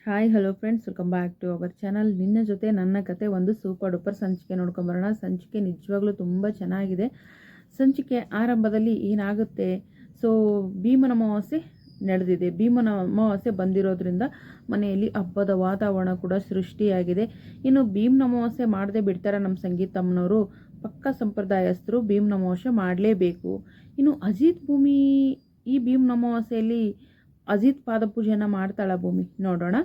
Hi hello friends, welcome back to our channel. ನಿನ್ನ ಜೊತೆ ನನ್ನ ಕತೆ ಒಂದು ಸೂಪರ್ ಡೂಪರ್ ಸಂಚಿಕೆ ನೋಡ್ಕೊಂಬರೋಣ. ಸಂಚಿಕೆ ನಿಜವಾಗ್ಲೂ ತುಂಬ ಚೆನ್ನಾಗಿದೆ. ಸಂಚಿಕೆ ಆರಂಭದಲ್ಲಿ ಏನಾಗುತ್ತೆ, ಸೊ ಭೀಮನ ಅಮಾವಾಸ್ಯೆ ನಡೆದಿದೆ. ಭೀಮನ ಅಮಾವಾಸ್ಯೆ ಬಂದಿರೋದ್ರಿಂದ ಮನೆಯಲ್ಲಿ ಹಬ್ಬದ ವಾತಾವರಣ ಕೂಡ ಸೃಷ್ಟಿಯಾಗಿದೆ. ಇನ್ನು ಭೀಮನ ಅಮಾವಾಸ್ಯೆ ಮಾಡದೆ ಬಿಡ್ತಾರೆ ನಮ್ಮ ಸಂಗೀತಮ್ಮನವರು. ಪಕ್ಕ ಸಂಪ್ರದಾಯಸ್ಥರು ಭೀಮನ ಅಮಾವಾಸ್ಯೆ ಮಾಡಲೇಬೇಕು. ಇನ್ನು ಅಜಿತ್ ಭೂಮಿ ಈ ಭೀಮನ ಅಮಾವಾಸ್ಯೆಯಲ್ಲಿ ಅಜಿತ್ ಪಾದಪೂಜೆಯನ್ನು ಮಾಡ್ತಾಳ ಭೂಮಿ, ನೋಡೋಣ.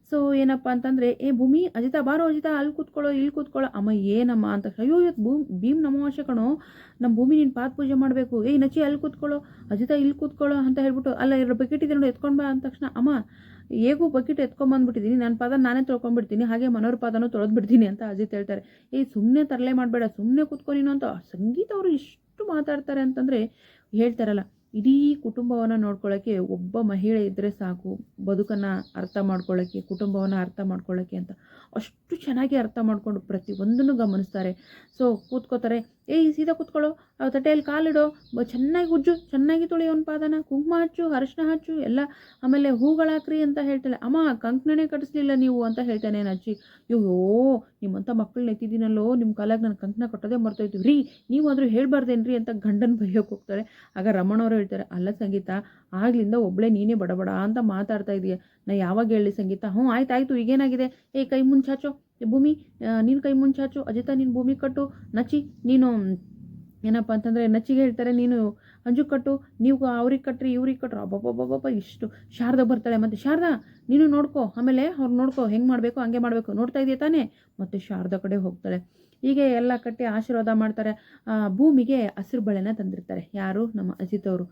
ಸೊ ಏನಪ್ಪ ಅಂತಂದರೆ, ಭೂಮಿ, ಅಜಿತಾ ಬಾರೋ, ಅಜಿತಾ ಅಲ್ಲಿ ಕೂತ್ಕೊಳ್ಳೋ, ಇಲ್ಲಿ ಕೂತ್ಕೊಳ್ಳೋ. ಅಮ್ಮ ಏನಮ್ಮ ಅಂತ, ಅಯ್ಯೋ ಇವತ್ತು ಭೀಮ್ ಅಮಾವಾಸ್ಯೆ ಕಣೋ, ನಮ್ಮ ಭೂಮಿ ನೀನು ಪಾದಪೂಜೆ ಮಾಡಬೇಕು. ನಚಿ ಅಲ್ಲಿ ಕೂತ್ಕೊಳ್ಳೋ, ಅಜಿತಾ ಇಲ್ಲಿ ಕೂತ್ಕೊಳ್ಳೋ ಅಂತ ಹೇಳ್ಬಿಟ್ಟು, ಅಲ್ಲ ಎರಡು ಬಕೆಟ್ ಇದೆ ನೋಡಿ ಎತ್ಕೊಂಡು ಬಾ ಅಂದ ತಕ್ಷಣ, ಅಮ್ಮ ಹೇಗೂ ಬಕೆಟ್ ಎತ್ಕೊಂಬಂದ್ಬಿಟ್ಟಿದ್ದೀನಿ, ನನ್ನ ಪಾದ ನಾನೇ ತೊಳ್ಕೊಂಡ್ಬಿಡ್ತೀನಿ, ಹಾಗೆ ಮನೋರ ಪಾದನೂ ತೊಳೆದ್ಬಿಡ್ತೀನಿ ಅಂತ ಅಜಿತ್ ಹೇಳ್ತಾರೆ. ಸುಮ್ಮನೆ ತರಲೆ ಮಾಡಬೇಡ, ಸುಮ್ಮನೆ ಕೂತ್ಕೊ ನೀನು ಅಂತ ಸಂಗೀತ ಅವರು ಇಷ್ಟು ಮಾತಾಡ್ತಾರೆ ಅಂತಂದರೆ, ಹೇಳ್ತಾರಲ್ಲ, ಇಡೀ ಕುಟುಂಬವನ್ನು ನೋಡ್ಕೊಳ್ಳೋಕ್ಕೆ ಒಬ್ಬ ಮಹಿಳೆ ಇದ್ದರೆ ಸಾಕು, ಬದುಕನ್ನು ಅರ್ಥ ಮಾಡ್ಕೊಳ್ಳೋಕ್ಕೆ, ಕುಟುಂಬವನ್ನು ಅರ್ಥ ಮಾಡ್ಕೊಳ್ಳೋಕ್ಕೆ ಅಂತ ಅಷ್ಟು ಚೆನ್ನಾಗಿ ಅರ್ಥ ಮಾಡಿಕೊಂಡು ಪ್ರತಿಯೊಂದನ್ನು ಗಮನಿಸ್ತಾರೆ. ಸೊ ಕೂತ್ಕೋತಾರೆ. ಸೀದಾ ಕೂತ್ಕೊಳ್ಳೋ, ತಟ್ಟೆಯಲ್ಲಿ ಕಾಲಿಡೋ, ಚೆನ್ನಾಗಿ ಉಜ್ಜು, ಚೆನ್ನಾಗಿ ತೊಳಿ ಒಂದು ಪಾದನ, ಕುಂಕುಮ ಹಚ್ಚು, ಅರಿಶಿನ ಹಚ್ಚು ಎಲ್ಲ, ಆಮೇಲೆ ಹೂಗಳಾಕ್ರಿ ಅಂತ ಹೇಳ್ತಾಳೆ. ಅಮ್ಮ ಕಂಕಣನೇ ಕಟ್ಟಿಸ್ಲಿಲ್ಲ ನೀವು ಅಂತ ಹೇಳ್ತಾನೆ ನಚ್ಚಿ. ಅಯ್ಯೋ ನಿಮ್ಮಂಥ ಮಕ್ಕಳನ್ನ ಎತ್ತಿದ್ದೀನಲ್ಲೋ, ನಿಮ್ಮ ಕಾಲಾಗ ನಾನು ಕಂಕಣ ಕಟ್ಟೋದೇ ಮರ್ತೋಯ್ತು ರೀ, ನೀವಾದರೂ ಹೇಳ್ಬಾರ್ದೇನ್ರಿ ಅಂತ ಗಂಡನ ಬೈಯೋಕೆ ಹೋಗ್ತಾರೆ. ಆಗ ರಮಣವರು ಹೇಳ್ತಾರೆ, ಅಲ್ಲ ಸಂಗೀತ, ಆಗ್ಲಿಂದ ಒಬ್ಬಳೇ ನೀನೇ ಬಡಬಡ ಅಂತ ಮಾತಾಡ್ತಾ ಇದೀಯ, ನಾ ಯಾವಾಗ ಹೇಳಿ ಸಂಗೀತ? ಆಯ್ತಾಯ್ತು, ಈಗೇನಾಗಿದೆ? ಕೈ ಮುಂಚಾಚೋ ಭೂಮಿ, ನೀನು ಕೈ ಮುಂಚಾಚು, ಅಜಿತಾ ನೀನು ಭೂಮಿ ಕಟ್ಟು, ನಚ್ಚಿ ನೀನು ಏನಪ್ಪ ಅಂತಂದರೆ ನಚ್ಚಿಗೆ ಹೇಳ್ತಾರೆ, ನೀನು ಅಂಜು ಕಟ್ಟು, ನೀವು ಅವ್ರಿಗೆ ಕಟ್ರಿ ಇವ್ರಿಗೆ ಕಟ್ರು. ಅಬ್ಬಬ್ಬಬ್ಬಬ್ಬ ಇಷ್ಟು. ಶಾರದಾ ಬರ್ತಾಳೆ, ಮತ್ತು ಶಾರದಾ ನೀನು ನೋಡ್ಕೋ, ಆಮೇಲೆ ಅವ್ರು ನೋಡ್ಕೋ, ಹೆಂಗೆ ಮಾಡಬೇಕು ಹಂಗೆ ಮಾಡಬೇಕು, ನೋಡ್ತಾ ಇದೆಯಾ ತಾನೇ? ಮತ್ತು ಶಾರದಾ ಕಡೆ ಹೋಗ್ತಾಳೆ. ಹೀಗೆ ಎಲ್ಲ ಕಟ್ಟಿ ಆಶೀರ್ವಾದ ಮಾಡ್ತಾರೆ. ಭೂಮಿಗೆ ಹಸಿರು ಬಳೆನ ತಂದಿರ್ತಾರೆ. ಯಾರು? ನಮ್ಮ ಅಜಿತ್ ಅವರು.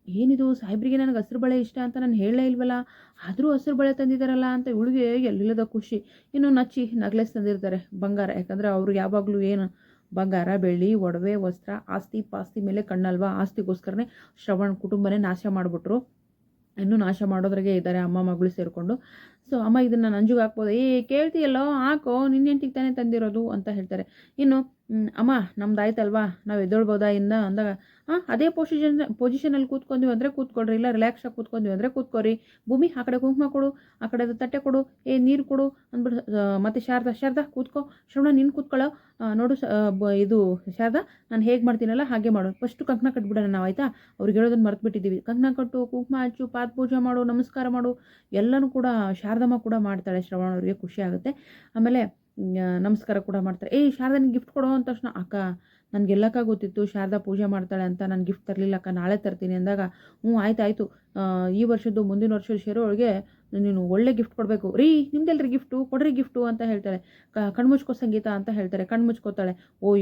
ಏನಿದು ಸಾಹೇಬ್ರಿಗೆ ನನಗೆ ಹಸಿರು ಬಳೆ ಇಷ್ಟ ಅಂತ ನಾನು ಹೇಳಲೇ ಇಲ್ವಲ್ಲ, ಆದರೂ ಹಸಿರು ಬಳೆ ತಂದಿದ್ದಾರಲ್ಲ ಅಂತ ಇವಳಿಗೆ ಎಲ್ಲಿಲ್ಲದ ಖುಷಿ. ಇನ್ನು ನಚ್ಚಿ ನಗ್ಲೆಸ್ ತಂದಿರ್ತಾರೆ, ಬಂಗಾರ. ಯಾಕಂದರೆ ಅವ್ರಿಗೆ ಯಾವಾಗಲೂ ಏನು ಬಂಗಾರ, ಬೆಳ್ಳಿ, ಒಡವೆ, ವಸ್ತ್ರ, ಆಸ್ತಿ ಪಾಸ್ತಿ ಮೇಲೆ ಕಣ್ಣಲ್ವಾ. ಆಸ್ತಿಗೋಸ್ಕರನೇ ಶ್ರವಣ್ ಕುಟುಂಬನೇ ನಾಶ ಮಾಡಿಬಿಟ್ರು. ಇನ್ನೂ ನಾಶ ಮಾಡೋದ್ರಾಗೆ ಇದ್ದಾರೆ ಅಮ್ಮ ಮಗಳು ಸೇರಿಕೊಂಡು. ಸೊ ಅಮ್ಮ ಇದನ್ನು ನಂಜುಗೆ ಹಾಕ್ಬೋದು. ಕೇಳ್ತೀಯಲ್ಲೋ, ಹಾಕೋ, ನಿನ್ನೆಂಟಿಗೆ ತಾನೇ ತಂದಿರೋದು ಅಂತ ಹೇಳ್ತಾರೆ. ಇನ್ನು ಅಮ್ಮ ನಮ್ದು ಆಯ್ತಲ್ವಾ, ನಾವು ಎದ್ದೊಳ್ಬೋದಾ ಅಂದಾಗ, ಅದೇ ಪೊಸಿಷನಲ್ಲಿ ಕೂತ್ಕೊಂಡ್ವಿ ಅಂದರೆ ಕೂತ್ಕೊಳ್ರಿ, ಇಲ್ಲ ರಿಲ್ಯಾಕ್ಸಾಗಿ ಕೂತ್ಕೊಂಡ್ವಿ ಅಂದರೆ ಕೂತ್ಕೊರಿ. ಭೂಮಿ ಆ ಕಡೆ ಕುಂಕುಮ ಕೊಡು, ಆ ಕಡೆ ತಟ್ಟೆ ಕೊಡು, ನೀರು ಕೊಡು ಅಂದ್ಬಿಟ್ಟು ಮತ್ತೆ ಶಾರದಾ ಕೂತ್ಕೋ, ಶ್ರವಣ ನೀನು ಕೂತ್ಕೊಳ್ಳೋ, ನೋಡು ಇದು ಶಾರದಾ, ನಾನು ಹೇಗೆ ಮಾಡ್ತೀನಲ್ಲ ಹಾಗೆ ಮಾಡು. ಫಸ್ಟು ಕಂಕಣ ಕಟ್ಬಿಡೋಣ ನಾವು, ಆಯಿತಾ? ಅವ್ರಿಗೆ ಹೇಳೋದನ್ನು ಮರ್ತ್ಬಿಟ್ಟಿದ್ದೀವಿ. ಕಂಕಣ ಕಟ್ಟು, ಕುಂಕುಮ ಹಚ್ಚು, ಪಾದ ಪೂಜೆ ಮಾಡು, ನಮಸ್ಕಾರ ಮಾಡು, ಎಲ್ಲನೂ ಕೂಡ ಶಾರದಮ್ಮ ಕೂಡ ಮಾಡ್ತಾಳೆ. ಶ್ರವಣ ಅವರಿಗೆ ಖುಷಿ ಆಗುತ್ತೆ. ಆಮೇಲೆ ನಮಸ್ಕಾರ ಕೂಡ ಮಾಡ್ತಾರೆ. ಶಾರದಾ ನಿಂಗೆ ಗಿಫ್ಟ್ ಕೊಡೋ ಅಂದ ತಕ್ಷಣ, ಅಕ್ಕ ನನಗೆಲ್ಲಕ್ಕ ಗೊತ್ತಿತ್ತು ಶಾರದಾ ಪೂಜೆ ಮಾಡ್ತಾಳೆ ಅಂತ, ನಾನು ಗಿಫ್ಟ್ ತರಲಿಲ್ಲ ಅಕ್ಕ, ನಾಳೆ ತರ್ತೀನಿ ಅಂದಾಗ, ಆಯ್ತಾಯಿತು, ಈ ವರ್ಷದ್ದು ಮುಂದಿನ ವರ್ಷದ ಶೇರೋಳಿಗೆ ನೀನು ಒಳ್ಳೆ ಗಿಫ್ಟ್ ಕೊಡಬೇಕು ರೀ, ನಿಮ್ದೆಲ್ರಿ ಗಿಫ್ಟು ಕೊಡ್ರಿ ಗಿಫ್ಟು ಅಂತ ಹೇಳ್ತಾರೆ. ಕಣ್ಮುಚ್ಕೋ ಸಂಗೀತ ಅಂತ ಹೇಳ್ತಾರೆ. ಕಣ್ಮುಚ್ಕೋತಾಳೆ.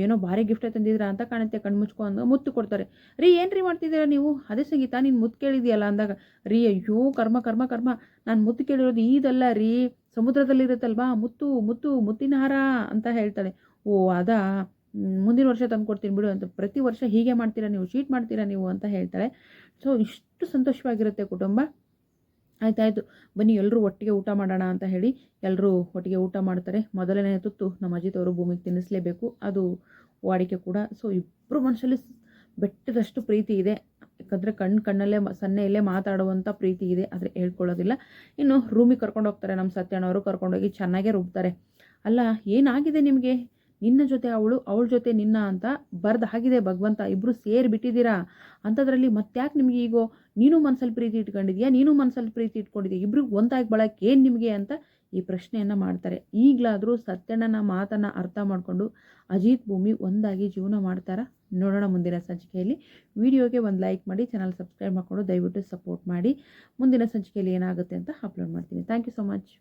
ಏನೋ ಭಾರಿ ಗಿಫ್ಟೇ ತಂದಿದ್ದೀರಾ ಅಂತ ಕಾಣುತ್ತೆ, ಕಣ್ಮುಚ್ಕೋ ಅಂದ ಮುತ್ತು ಕೊಡ್ತಾರೆ. ರೀ ಏನ್ರಿ ಮಾಡ್ತಿದ್ದೀರಾ ನೀವು? ಅದೇ ಸಂಗೀತ ನೀನು ಮುತ್ತು ಕೇಳಿದೆಯಲ್ಲ ಅಂದಾಗ, ರೀ ಅಯ್ಯೋ ಕರ್ಮ ಕರ್ಮ ಕರ್ಮ, ನಾನು ಮುತ್ತು ಕೇಳಿರೋದು ಈದಲ್ಲ ರೀ, ಸಮುದ್ರದಲ್ಲಿರುತ್ತಲ್ವಾ ಮುತ್ತು ಮುತ್ತು ಮುತ್ತಿನ ಹಾರ ಅಂತ ಹೇಳ್ತಾಳೆ. ಅದಾ, ಮುಂದಿನ ವರ್ಷ ತಂದು ಕೊಡ್ತೀನಿ ಬಿಡು ಅಂತ. ಪ್ರತಿ ವರ್ಷ ಹೀಗೆ ಮಾಡ್ತೀರಾ ನೀವು, ಚೀಟ್ ಮಾಡ್ತೀರಾ ನೀವು ಅಂತ ಹೇಳ್ತಾಳೆ. ಸೊ ಇಷ್ಟು ಸಂತೋಷವಾಗಿರುತ್ತೆ ಕುಟುಂಬ. ಆಯ್ತಾಯಿತು, ಬನ್ನಿ ಎಲ್ಲರೂ ಒಟ್ಟಿಗೆ ಊಟ ಮಾಡೋಣ ಅಂತ ಹೇಳಿ ಎಲ್ಲರೂ ಒಟ್ಟಿಗೆ ಊಟ ಮಾಡ್ತಾರೆ. ಮೊದಲನೇ ತುತ್ತು ನಮ್ಮ ಅಜಿತ್ ಅವರು ಭೂಮಿಗೆ ತಿನ್ನಿಸ್ಲೇಬೇಕು, ಅದು ವಾಡಿಕೆ ಕೂಡ. ಸೊ ಇಬ್ಬರು ಮನಸ್ಸಲ್ಲಿ ಬೆಟ್ಟದಷ್ಟು ಪ್ರೀತಿ ಇದೆ. ಯಾಕಂದರೆ ಕಣ್ಣಲ್ಲೇ ಸನ್ನೆಯಲ್ಲೇ ಮಾತಾಡುವಂಥ ಪ್ರೀತಿ ಇದೆ, ಆದರೆ ಹೇಳ್ಕೊಳ್ಳೋದಿಲ್ಲ. ಇನ್ನು ರೂಮಿಗೆ ಕರ್ಕೊಂಡು ಹೋಗ್ತಾರೆ ನಮ್ಮ ಸತ್ಯಣ್ಣವರು. ಕರ್ಕೊಂಡೋಗಿ ಚೆನ್ನಾಗೇ ರುಬ್ತಾರೆ. ಅಲ್ಲ ಏನಾಗಿದೆ ನಿಮಗೆ, ನಿನ್ನ ಜೊತೆ ಅವಳು, ಅವಳ ಜೊತೆ ನಿನ್ನ ಅಂತ ಬರ್ದು ಆಗಿದೆ ಭಗವಂತ, ಇಬ್ಬರು ಸೇರಿಬಿಟ್ಟಿದ್ದೀರಾ ಅಂಥದ್ರಲ್ಲಿ ಮತ್ತ್ಯಾಕೆ ನಿಮಗೆ ಈಗೋ? ನೀನು ಮನಸ್ಸಲ್ಲಿ ಪ್ರೀತಿ ಇಟ್ಕೊಂಡಿದ್ಯಾ, ನೀನು ಮನಸ್ಸಲ್ಲಿ ಪ್ರೀತಿ ಇಟ್ಕೊಂಡಿದ್ಯಾ, ಇಬ್ರಿಗೆ ಒಂದಾಗಿ ಬಳಕೆ ಏನು ನಿಮಗೆ ಅಂತ ಈ ಪ್ರಶ್ನೆಯನ್ನು ಮಾಡ್ತಾರೆ. ಈಗಲಾದರೂ ಸತ್ಯಣ್ಣನ ಮಾತನ್ನು ಅರ್ಥ ಮಾಡಿಕೊಂಡು ಅಜಿತ್ ಭೂಮಿ ಒಂದಾಗಿ ಜೀವನ ಮಾಡ್ತಾರಾ? ನೋಡೋಣ ಮುಂದಿನ ಸಂಚಿಕೆಯಲ್ಲಿ. ವಿಡಿಯೋಗೆ ಒಂದು ಲೈಕ್ ಮಾಡಿ, ಚಾನಲ್ ಸಬ್ಸ್ಕ್ರೈಬ್ ಮಾಡಿಕೊಂಡು ದಯವಿಟ್ಟು ಸಪೋರ್ಟ್ ಮಾಡಿ. ಮುಂದಿನ ಸಂಚಿಕೆಯಲ್ಲಿ ಏನಾಗುತ್ತೆ ಅಂತ ಅಪ್ಲೋಡ್ ಮಾಡ್ತೀನಿ. Thank you so much.